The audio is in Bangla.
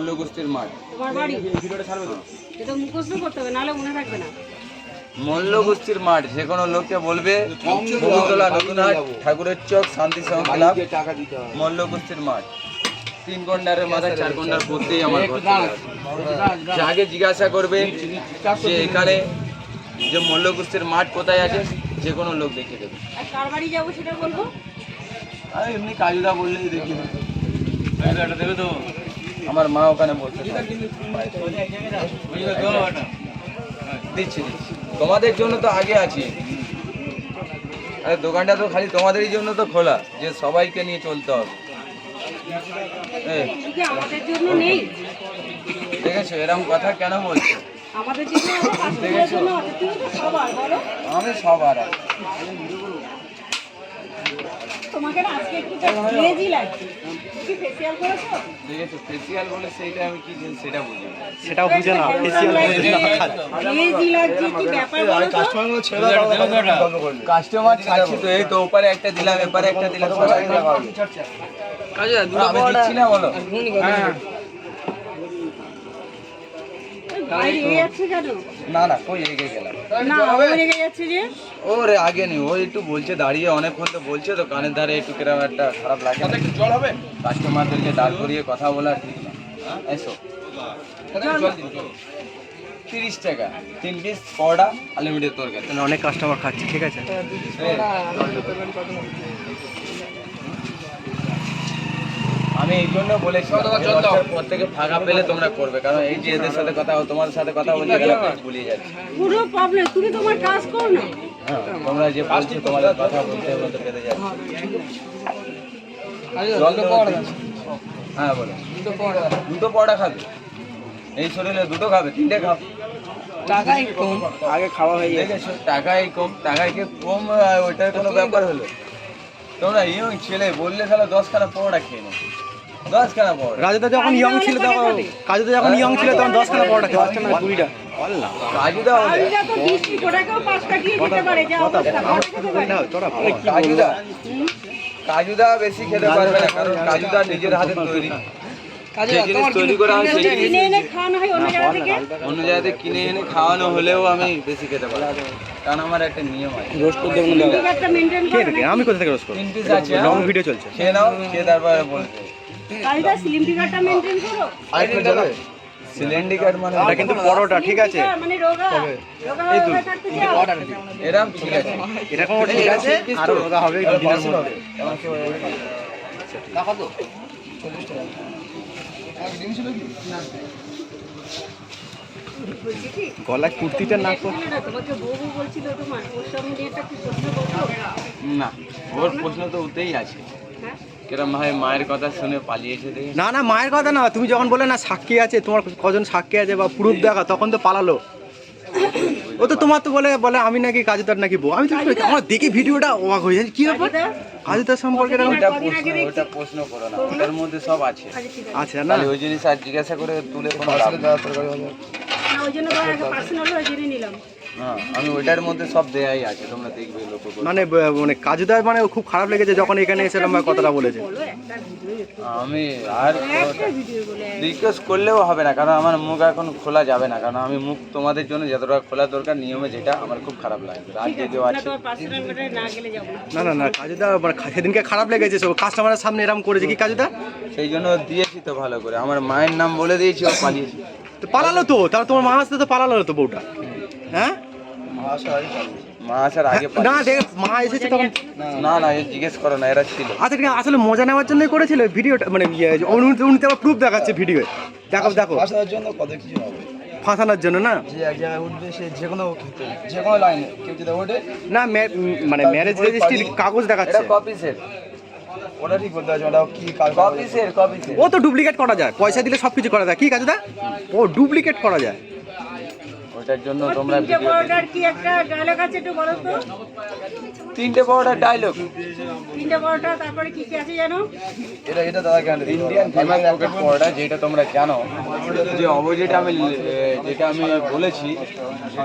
মল্লকুস্তির মাঠ। তোমার বাড়ি এটা মুখস্থ করতে হবে, নাহলে মনে থাকবে না। মল্লকুস্তির মাঠ যে কোনো লোককে বলবে বহুতলা নতুনহাট ঠাকুরের চক শান্তি সংঘ ক্লাব মল্লকুস্তির মাঠ। 3 ঘন্টার মাথায় 4 ঘন্টার মধ্যেই আমার ঘর চলে আসে। যাকে জিজ্ঞাসা করবে যে এখানে যে মল্লকুস্তির মাঠ কোথায় আছে, যে কোনো লোক দেখিয়ে দেবে। আর কার বাড়ি যাবো সেটা বলবো। আর এমনি কাজুদা বললেই দেখিয়ে দেবে। দেবে তো আমার মা ওখানে বলছে দিচ্ছি তোমাদের জন্য তো আগে আছি। আরে দোকানটা তো খালি তোমাদেরই জন্য তো খোলা, যে সবাইকে নিয়ে চলতে হবে। আমাদের জন্য নেই, দেখেছো এরকম কথা কেন বলছো? আমাদের জন্য আমি সবার আছি। তোমাকে না আজকে একটু গ্লেজি লাগছে। কি ফেসিয়াল করেছো? দেখেছো ফেসিয়াল বলে সেইটা আমি কি সেটা বুঝি না। সেটাও বুঝে না ফেসিয়াল গ্লেজি লাগছে কি ব্যাপার বলো তো? কাস্টমার ছাড়ছি তো, এই তো ওপারে একটা দিলাম এপারে একটা দিলাম, সবাই আমি দিচ্ছি না বলো। বাইরে এগিয়ে যাচ্ছে কেন? না না কই এগিয়ে গেলাম না আমার এগিয়ে যাচ্ছে যে ওরে আগে নি, ও একটু বলছে দাঁড়িয়ে অনেকক্ষণ তো বলছে তো কানের ধারে একটু কিরকম একটা খারাপ লাগে। জল হবে কাস্টমারদেরকে দাঁড় করিয়ে কথা বলা ঠিক না। এসো 30 টাকা 3 পিস পড়া আনলিমিটেড তরকারি। অনেক কাস্টমার খাচ্ছে, ঠিক আছে। আমি এই জন্য বলেছি প্রত্যেকে ফাঁকা পেলে তোমরা করবে, কারণ এই যে এদের সাথে কথা তোমার সাথে কথা বলতে গেলে ভুলিয়ে যাচ্ছে। পুরো প্রবলেম, তুমি তোমার কাজ করো না। হ্যাঁ তোমরা যে বলছো তোমাদের কথা বলতে বলতে পেরে যাচ্ছে। হ্যাঁ বলো দুটো পড়া খাবে, এই শরীরে দুটো খাবে, 3টে খাবে। টাকাই কম, আগে খাওয়া হয়ে দেখেছো টাকাই কম, টাকায় কি কম ওইটার কোনো ব্যাপার হলো? তোমরা ইয়ং ছেলে বললে তাহলে 10খানা পরোটা খেয়ে নেবো, 10খানা পরোটা। রাজুদা যখন ইয়ং ছিল তখন, কাজুদা যখন ইয়ং ছিল তখন 10খানা পরোটা খেয়ে আসছে না 20টা। কাজুদা আলুটা তো 20 টাকাও 5 টাকা দিয়ে খেতে পারে, যা কাজুদা কাজুদা বেশি খেতে পারবে না, কারণ কাজুদা নিজের হাতে তৈরি। যে জিনিস তৈরি করা হয় সেই জিনিস কিনে এনে খাওয়ানো হয় অন্য জায়গা থেকে। অন্য জায়গা থেকে কিনে এনে খাওয়ানো হলেও আমি বেশি খেতে পারি, কারণ আমার একটা নিয়ম আছে। রোস্ট করতে একটা মেইনটেইন করো। আমি কোথা থেকে রোস্ট করব? 3 পিস আছে, লং ভিডিও চলছে। খেয়ে নাও, খেয়ে তারপরে বলবে। কালটা স্লিম ফিগারটা মেইনটেইন করো। আরেকটা যাবে সিলিন্ডিকার মানে এটা কিন্তু পরোটা, ঠিক আছে। মানে রোগা রোগা থাকতে চাও। এরকম ঠিক আছে, এরকম ঠিক আছে, আর রোগা হবে দিনের মধ্যে। টাকা তো গলায় কুর্তিটা না পর তোমাকে বউ বলছিল তোমার ওর সঙ্গে একটা কি প্রশ্ন করছো? না, ওর প্রশ্ন তো ওতেই আছে। হ্যাঁ কিরম ভাই মায়ের কথা শুনে পালিয়েছে দেখে। না না, মায়ের কথা না, তুমি যখন বলে না সাক্ষী আছে, তোমার কজন সাক্ষী আছে বা প্রুফ দেখা, তখন তো পালালো। ও তো তোমার তো বলে বলে আমি নাকি কাজুদার নাকি বউ। আমি তো আমার দেখি ভিডিওটা অবাক হয়ে যাচ্ছে, কি ব্যাপার কাজুদার সম্পর্কে এরকম? ওটা প্রশ্ন করো না, ওটার মধ্যে সব আছে। আচ্ছা না, ওই জিনিস আর জিজ্ঞাসা করে তুলে কোনো লাভ নেই। না, ওই জন্য পার্সোনাল হয়ে জেনে নিলাম। হ্যাঁ আমি ওইটার মধ্যে সব দেয়াই আছে, তোমরা দেখবে লক্ষ্য করে। মানে মানে কাজুদার মানে খুব খারাপ লেগেছে যখন এখানে এসে এরকম কথাটা বলেছে। বলো একটা ভিডিও একটু, আমি আর একটা ভিডিও বলে রিকোয়েস্ট করলেও হবে না, কারণ আমার মুখ এখন খোলা যাবে না, কারণ আমি মুখ তোমাদের জন্য যতটা খোলা দরকার নিয়মে, যেটা আমার খুব খারাপ লাগে। রাত যে কেউ না, আছে তোমার পার্সোনাল ম্যাটারে না গেলে যাবো না। না না না, কাজুদা মানে সেদিনকে খারাপ লেগেছে, সব কাস্টমারের সামনে এরকম করেছে কি কাজুদা? সেই জন্য দিয়েছি তো ভালো করে, আমার মায়ের নাম বলে দিয়েছি, ও পালিয়েছি। তো পালালো তো, তাহলে তোমার মা আসতে তো পালালো তো বউটা। হ্যাঁ মা আসার আগে না দেখ, মা এসেছে তখন। না না এ জিজ্ঞেস করো না, এরা ছিল। আচ্ছা ঠিক আছে, আসলে মজা নেওয়ার জন্যই করেছিল ভিডিওটা, মানে উনি তো আবার প্রুফ দেখাচ্ছে ভিডিও। দেখো দেখো, ফাঁসানোর জন্য কত কিছু হবে, ফাঁসানোর জন্য না। যে এক জায়গায় উঠবে সে যে কোনো ক্ষেত্রে যে কোনো লাইনে কেউ যদি ওঠে, না মানে ম্যারেজ রেজিস্ট্রির কাগজ দেখাচ্ছে। এটা কপিসের, ওটা ঠিক বলতে পারছি ওটা কি কাজ কপিসের কপিসের। ও তো ডুপ্লিকেট করা যায়, পয়সা দিলে সব কিছু করা যায়। কি কাজুদা? ও ডুপ্লিকেট করা যায়। ওটার জন্য তোমরা তিনটে বড়টার কি একটা ডায়লগ আছে একটু বলো তো। 3টে বড়টা ডায়লগ। তিনটে বড়টা, তারপরে কি কি আছে জানো? এটা দাদা কেন ইন্ডিয়ান ফেমাস পকেট পরোটা, যেটা তোমরা জানো, যে যেটা আমি বলেছি সেটা